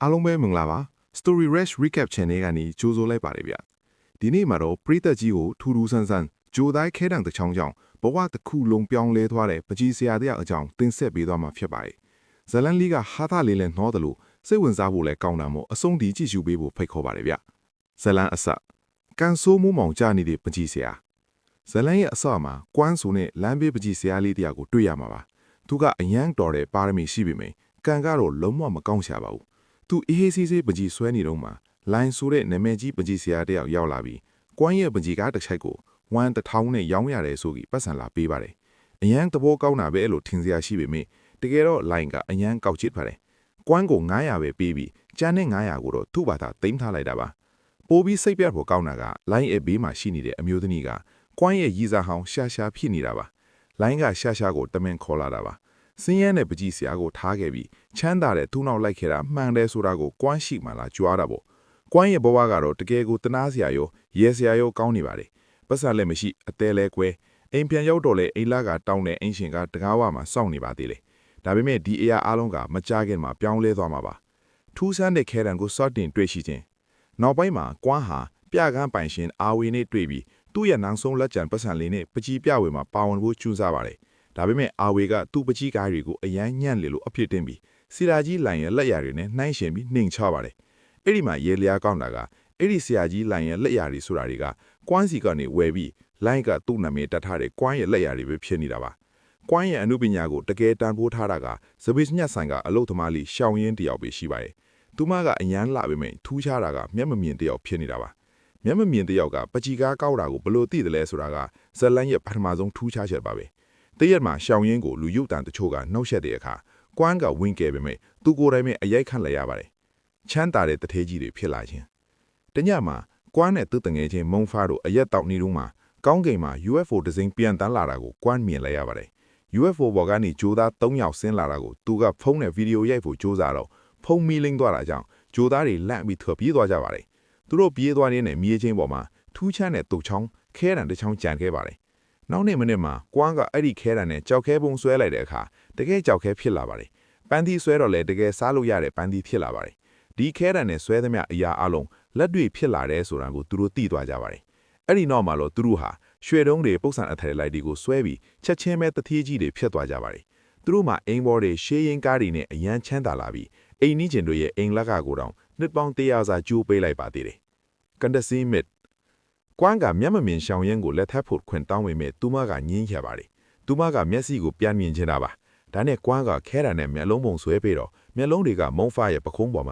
အားလုံးပဲမင်္ဂလာပါ Story Rush Recap Channel ကနေကြိုးစိုးလိုက်ပါတယ်ဗျဒီနေ့မှာတော့ပရိသတ်ကြီးကိုထူးထူးဆန်းဆန်းကြိုတိုင်းခဲတံတစ်ချောင်းကြောင့်ဘဝတစ်ခုလုံးပြောင်းလဲသွားတဲ့ပကြီးဆရာတယောက်အကြောင်းတင်ဆက်ပေးသွားမှာဖြစ်ပါတယ်ဇလန်လီကဟာသလေးနဲ့နှောတယ်လို့စိတ်ဝင်စားဖို့လဲကောင်းတာမို့အဆုံးထိကြည့်ရှုပေးဖို့ဖိတ်ခေါ်ပါတယ်ဗျဇလန်အစကန်ဆိုးမိုးမောင်ကြနေတဲ့ပကြီးဆရာဇလန်ရဲ့အစမှာကွမ်းဆိုနဲ့လမ်းဘေးပကြီးဆရာလေးတယောက်ကိုတွေ့ရမှာပါသူကအယမ်းတော်တဲ့ပါရမီရှိပေမယ့်ကန်ကတော့လုံးဝမကောင်းရှာပါဘူးသူအေးအေးဆေးဆေးပကြီးဆွဲနေတော့မှလိုင်းဆိုတဲ့နာမည်ကြီးပကြီးဆရာတယောက်ရောက်လာပြီးကွမ်းရဲ့ပကြီးကားတစ်ချိုက်ကိုဝမ်တစ်ထောင်နဲ့ရောင်းရတယ်ဆိုပြီးပတ်စံလာပေးပါတယ်အရန်သဘောကောင်းတာပဲလို့ထင်စရာရှိပေမယ့်တကယ်တော့လိုင်းကအရန်ကောက်ချစ်ပါတယ်ကွမ်းကို900ပဲပေးပြီးကျန်တဲ့900ကိုတော့သူ့ဘာသာသိမ်းထားလိုက်တာပါပိုးပြီးစိတ်ပြတ်ဖို့ကောင်းတာကလိုင်းရဲ့ဘေးမှာရှိနေတဲ့အမျိုးသမီးကကွမ်းရဲ့ရည်စားဟောင်းရှာရှာဖြစ်နေတာပါလိုင်းကရှာရှာကိုတမင်ခေါ်လာတာပါစင်းရဲနဲ့ပကြီးဆရာကိုထားခဲ့ပြီးချမ်းသာတဲ့သူ့နောက်လိုက်ခဲ့တာမှန်တယ်ဆိုတာကိုကွမ်းရှိမှလာကြွားတာပေါ့ကွမ်းရဲ့ဘဝကတော့တကယ်ကိုတနာစရာရောရဲစရာရောကောင်းနေပါတယ်ပတ်စံလည်းမရှိအသေးလဲကွဲအိမ်ပြန်ရောက်တော့လေအိမ်လာကတောင်းတဲ့အင်ရှင်ကတကားဝမှာစောင့်နေပါသေးတယ်ဒါပေမဲ့ဒီအရာအားလုံးကမကြခင်မှာပြောင်းလဲသွားမှာပါထူးဆန်းတဲ့ခဲတံကိုစော့တင်တွေ့ရှိခြင်းနောက်ပိုင်းမှာကွမ်းဟာပြကန်းပိုင်ရှင်အာဝေနဲ့တွေ့ပြီးသူ့ရဲ့နောက်ဆုံးလက်ကျန်ပတ်စံလေးနဲ့ပကြီးပြဝေမှာပါဝင်ဖို့ကြိုးစားပါတယ်ဒါပေမဲ့အာဝေကသူ့ပကြီးကားတွေကိုအယမ်းညံ့လေလို့အဖြစ်တင်ပြီးစီရာကြီးလိုင်ရဲ့လက်ရတွေနဲ့နှိုင်းရှင်ပြီးနှိမ်ချပါတယ်အဲ့ဒီမှာရေလျားကောင်းတာကအဲ့ဒီဆရာကြီးလိုင်ရဲ့လက်ရတွေဆိုတာတွေကကွမ်းစီကနေဝယ်ပြီးလိုင်ကသူ့နာမည်တက်ထားတဲ့ကွမ်းရဲ့လက်ရတွေပဲဖြစ်နေတာပါကွမ်းရဲ့အမှုပညာကိုတကယ်တန်ဖိုးထားတာကဇဘစ်ညက်ဆိုင်ကအလုတ်သမားလေးရှောင်းရင်းတယောက်ပဲရှိပါတယ်သူမကအယမ်းလှပေမဲ့ထူးခြားတာကမျက်မမြင်တယောက်ဖြစ်နေတာပါမျက်မမြင်တယောက်ကပကြီးကားကောက်တာကိုဘလို့သိတယ်လဲဆိုတာကဇလန်ရဲ့ပထမဆုံးထူးခြားချက်ပါပဲတရက်မှာရှောင်းရင်းကိုလူရုပ်တန်တချို့ကနှုတ်ဆက်တဲ့အခါကွမ်းကဝင်ကဲပေမဲ့သူကိုယ်တိုင်ပဲအရိုက်ခန့်လိုက်ရပါတယ်ချမ်းသာတဲ့တထေးကြီးတွေဖြစ်လာခြင်းတညမှာကွမ်းနဲ့သူ့တငယ်ချင်းမုံဖားတို့အရက်တောက်နေတော့မှကောင်းကင်မှာ UFO တစ်စိမ်းပြန်တန်းလာတာကိုကွမ်းမြင်လိုက်ရပါတယ် UFO ဘော်ကနေဂျိုးသား3ယောက်ဆင်းလာတာကိုသူကဖုန်းနဲ့ဗီဒီယိုရိုက်ဖို့ကြိုးစားတော့ဖုန်းမီလင်းသွားတာကြောင့်ဂျိုးသားတွေလန့်ပြီးထွက်ပြေးသွားကြပါတယ်သူတို့ပြေးသွားတဲ့မြေချင်းပေါ်မှာထူးချမ်းတဲ့တုတ်ချောင်းခဲတံတစ်ချောင်းကြံခဲ့ပါတယ်နောက်နေ့မနေ့မှာကွမ်းကအဲ့ဒီခဲတံနဲ့ကြောက်ခဲပုံဆွဲလိုက်တဲ့အခါတကယ်ကြောက်ခဲဖြစ်လာပါတယ်ပန်းသီးဆွဲတော့လေတကယ်စားလို့ရတဲ့ပန်းသီးဖြစ်လာပါတယ်ဒီခဲတံနဲ့ဆွဲသမျှအရာအလုံးလက်တွေ့ဖြစ်လာတဲ့ဆိုတာကိုသူတို့သိသွားကြပါတယ်အဲ့ဒီနောက်မှာတော့သူတို့ဟာရွှေတုံးတွေပုတ်ဆန်အထည်လိုက်တွေကိုဆွဲပြီးချက်ချင်းပဲတတိကြီးတွေဖြစ်သွားကြပါတယ်သူတို့မှာအိမ်ဘော်တွေရှေးရင်ကားတွေနဲ့အရန်ချမ်းသာလာပြီးအိမ်နီးချင်းတို့ရဲ့အိမ်လက်ကကိုတောင်နှစ်ပေါင်း100စာကျိုးပေးလိုက်ပါသေးတယ်ကန်ဒစီမစ်ကွမ်းကမျက်မမြင်ရှောင်ရင်ကိုလက်ထပ်ဖို့ခွင့်တောင်းပေမဲ့သူမကငင်းရပါတယ်သူမကမျက်စိကိုပြန်မြင်ချင်တာပါဒါနဲ့ကွမ်းကခဲတံနဲ့မျက်လုံးပုံဆွဲပေးတော့မျက်လုံးတွေကမုံဖားရဲ့ပခုံးပေါ်မှာ